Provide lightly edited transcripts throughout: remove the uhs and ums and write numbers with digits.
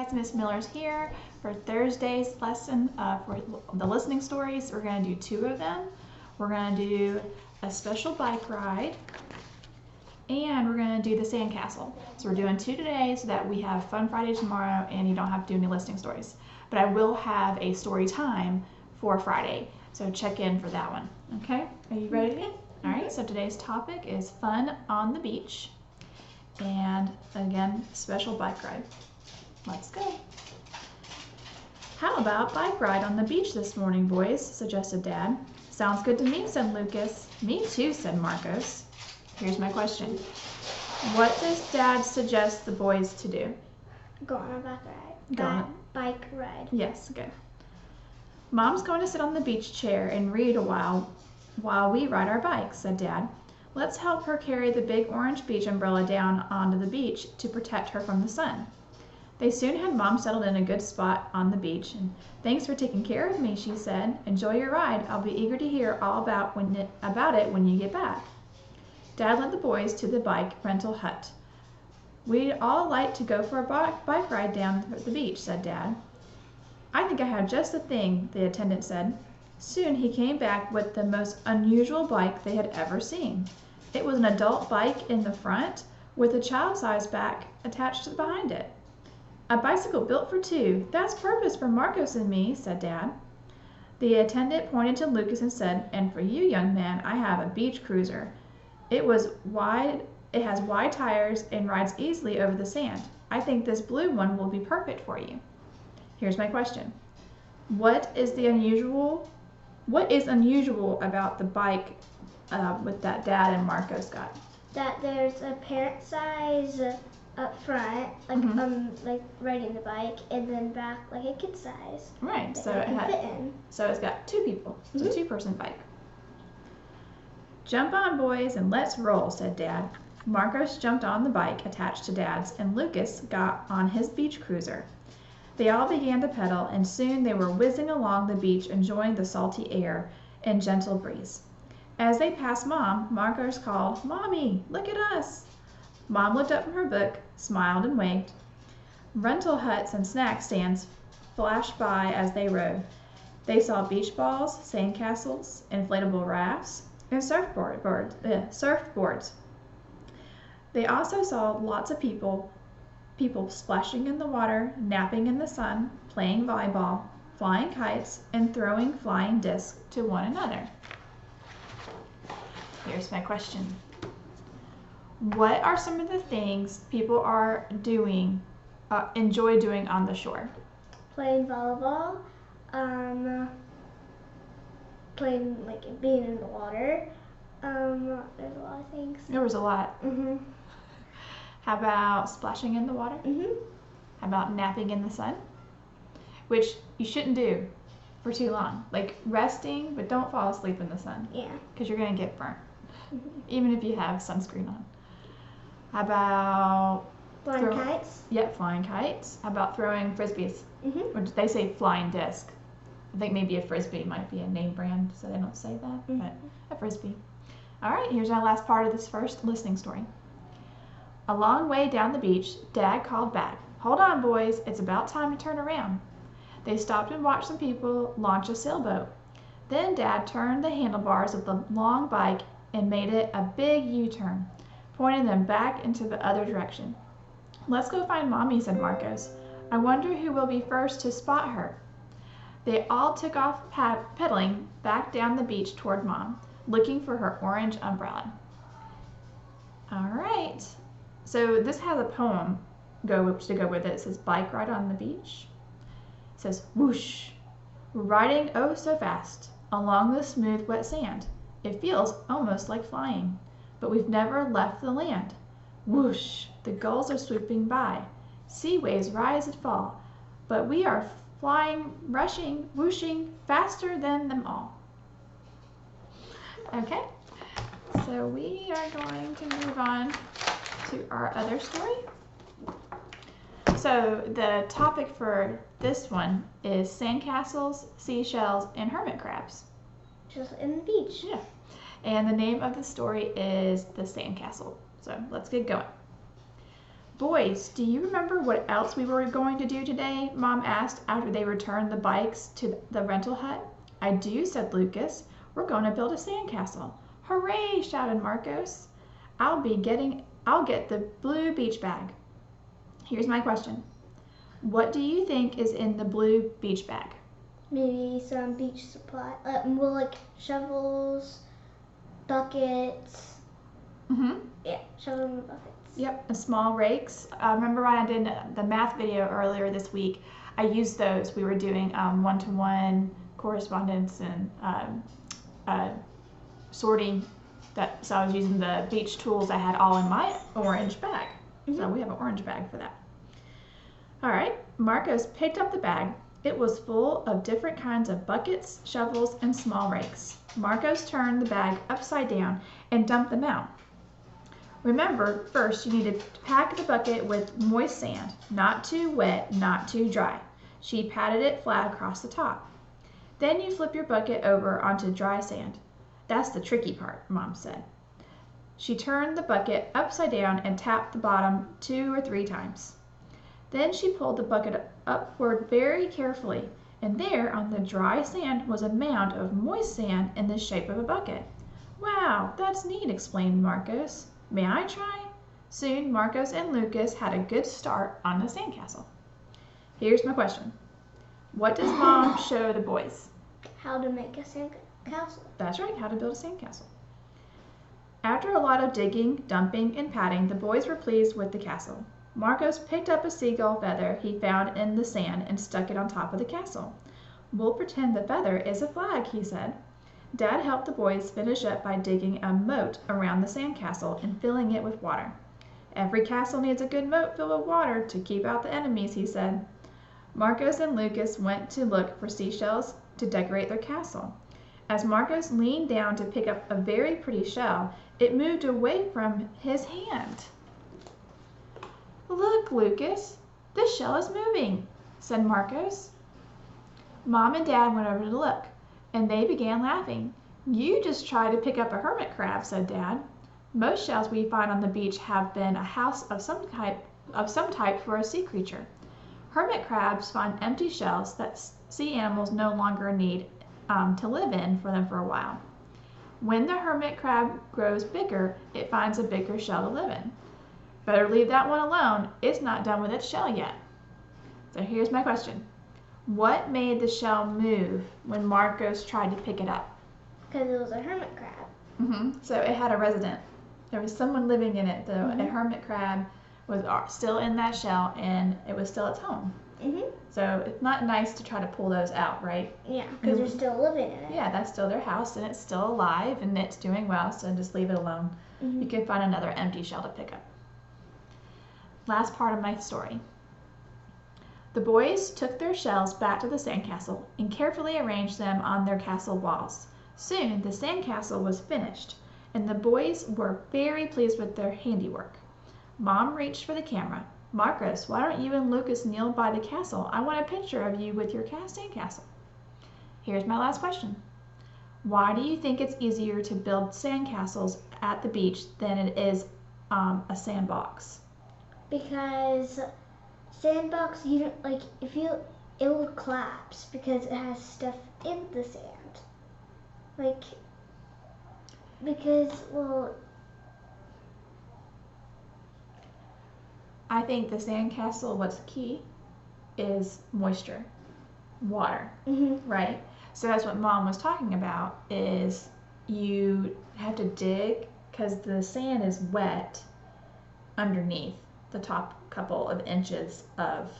guys, Miss Miller's here for Thursday's lesson for the listening stories. We're going to do 2 of them. We're going to do a special bike ride, and we're going to do the sandcastle. So we're doing 2 today so that we have Fun Friday tomorrow and you don't have to do any listening stories. But I will have a story time for Friday, so check in for that one. Okay, are you ready? Okay. All right, so today's topic is fun on the beach. And again, special bike ride. Let's go. How about bike ride on the beach this morning, boys? Suggested Dad. Sounds good to me, said Lucas. Me too, said Marcos. Here's my question. What does Dad suggest the boys to do? Go on a bike ride. Go on. Bike ride. Yes, good. Mom's going to sit on the beach chair and read a while we ride our bikes, said Dad. Let's help her carry the big orange beach umbrella down onto the beach to protect her from the sun. They soon had Mom settled in a good spot on the beach. And thanks for taking care of me, she said. Enjoy your ride. I'll be eager to hear all about it when you get back. Dad led the boys to the bike rental hut. We'd all like to go for a bike ride down the beach, said Dad. I think I have just the thing, the attendant said. Soon he came back with the most unusual bike they had ever seen. It was an adult bike in the front with a child-sized back attached behind it. A bicycle built for 2. That's perfect for Marcos and me, said Dad. The attendant pointed to Lucas and said, and for you, young man, I have a beach cruiser. It has wide tires and rides easily over the sand. I think this blue one will be perfect for you. Here's my question. What is unusual about the bike with that Dad and Marcos got? That there's a parent size up front, like riding the bike, and then back like a kid size. Right. So it's got 2 people. It's a 2-person bike. Jump on, boys, and let's roll, said Dad. Marcos jumped on the bike attached to Dad's, and Lucas got on his beach cruiser. They all began to pedal, and soon they were whizzing along the beach, enjoying the salty air and gentle breeze. As they passed Mom, Marcos called, Mommy, look at us. Mom looked up from her book, smiled, and waved. Rental huts and snack stands flashed by as they rode. They saw beach balls, sandcastles, inflatable rafts, and surfboards. They also saw lots of people splashing in the water, napping in the sun, playing volleyball, flying kites, and throwing flying discs to one another. Here's my question. What are some of the things people are enjoy doing on the shore? Playing volleyball, being in the water. There's a lot of things. There was a lot. How about splashing in the water? How about napping in the sun? Which you shouldn't do for too long. Like resting, but don't fall asleep in the sun. Yeah. Because you're going to get burnt. Even if you have sunscreen on. How about Flying kites? Yep, flying kites. How about throwing frisbees? Which they say flying disc. I think maybe a frisbee might be a name brand, so they don't say that, but a frisbee. All right, here's our last part of this first listening story. A long way down the beach, Dad called back, Hold on, boys, it's about time to turn around. They stopped and watched some people launch a sailboat. Then Dad turned the handlebars of the long bike and made it a big U-turn, pointing them back into the other direction. Let's go find Mommy, said Marcos. I wonder who will be first to spot her. They all took off pedaling back down the beach toward Mom, looking for her orange umbrella. All right. So this has a poem to go with it. It says, Bike ride on the beach. It says, whoosh. We're riding oh so fast along the smooth wet sand. It feels almost like flying, but we've never left the land. Whoosh. The gulls are swooping by. Sea waves rise and fall, but we are flying, rushing, whooshing faster than them all. Okay, so we are going to move on to our other story. So the topic for this one is sandcastles, seashells, and hermit crabs. Just in the beach. Yeah. And the name of the story is The Sandcastle. So let's get going. Boys, do you remember what else we were going to do today? Mom asked after they returned the bikes to the rental hut. I do, said Lucas. We're going to build a sandcastle. Hooray, shouted Marcos. I'll get the blue beach bag. Here's my question. What do you think is in the blue beach bag? Maybe some beach supply, more like shovels, buckets. Yeah, shovels and buckets. Yep, and small rakes. Remember when I did the math video earlier this week? I used those. We were doing one-to-one correspondence and sorting. So I was using the beach tools I had all in my orange bag. So we have an orange bag for that. All right, Marcos picked up the bag. It was full of different kinds of buckets, shovels, and small rakes. Marcos turned the bag upside down and dumped them out. Remember, first you need to pack the bucket with moist sand, not too wet, not too dry. She patted it flat across the top. Then you flip your bucket over onto dry sand. That's the tricky part, Mom said. She turned the bucket upside down and tapped the bottom 2 or 3 times. Then she pulled the bucket upward very carefully, and there on the dry sand was a mound of moist sand in the shape of a bucket. Wow, that's neat, explained Marcos. May I try? Soon Marcos and Lucas had a good start on the sandcastle. Here's my question. What does Mom show the boys? How to make a sandcastle. That's right, how to build a sandcastle. After a lot of digging, dumping, and patting, the boys were pleased with the castle. Marcos picked up a seagull feather he found in the sand and stuck it on top of the castle. We'll pretend the feather is a flag, he said. Dad helped the boys finish up by digging a moat around the sandcastle and filling it with water. Every castle needs a good moat filled with water to keep out the enemies, he said. Marcos and Lucas went to look for seashells to decorate their castle. As Marcos leaned down to pick up a very pretty shell, it moved away from his hand. Look, Lucas, the shell is moving, said Marcos. Mom and Dad went over to look, and they began laughing. You just tried to pick up a hermit crab, said Dad. Most shells we find on the beach have been a house of some type for a sea creature. Hermit crabs find empty shells that sea animals no longer need to live in for them for a while. When the hermit crab grows bigger, it finds a bigger shell to live in. Better leave that one alone. It's not done with its shell yet. So here's my question. What made the shell move when Marcos tried to pick it up? Because it was a hermit crab. So it had a resident. There was someone living in it, though. A hermit crab was still in that shell, and it was still its home. So it's not nice to try to pull those out, right? Yeah, because they're still living in it. Yeah, that's still their house, and it's still alive, and it's doing well, so just leave it alone. You can find another empty shell to pick up. Last part of my story. The boys took their shells back to the sandcastle and carefully arranged them on their castle walls. Soon the sandcastle was finished, and the boys were very pleased with their handiwork. Mom reached for the camera. Marcos, why don't you and Lucas kneel by the castle? I want a picture of you with your sandcastle. Here's my last question. Why do you think it's easier to build sandcastles at the beach than it is a sandbox? Because sandbox, you don't, like, it will collapse because it has stuff in the sand. Like, because, well, I think the sandcastle, what's key is moisture, water, right? So that's what Mom was talking about, is you have to dig because the sand is wet underneath the top couple of inches of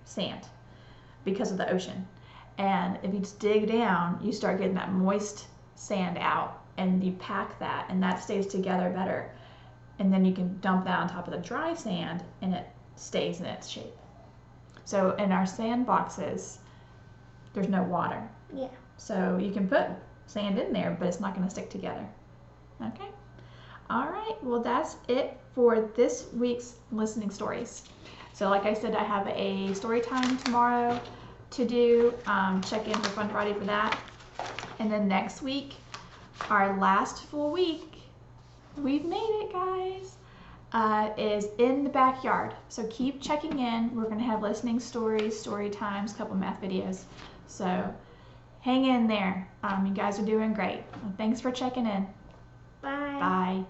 sand because of the ocean. And if you just dig down, you start getting that moist sand out, and you pack that, and that stays together better. And then you can dump that on top of the dry sand, and it stays in its shape. So in our sand boxes, there's no water. Yeah. So you can put sand in there, but it's not going to stick together. Okay? All right. Well, that's it for this week's listening stories. So like I said, I have a story time tomorrow to do. Check in for Fun Friday for that. And then next week, our last full week, we've made it, guys. is in the backyard. So keep checking in. We're going to have listening stories, story times, a couple math videos. So hang in there. You guys are doing great. Well, thanks for checking in. Bye. Bye.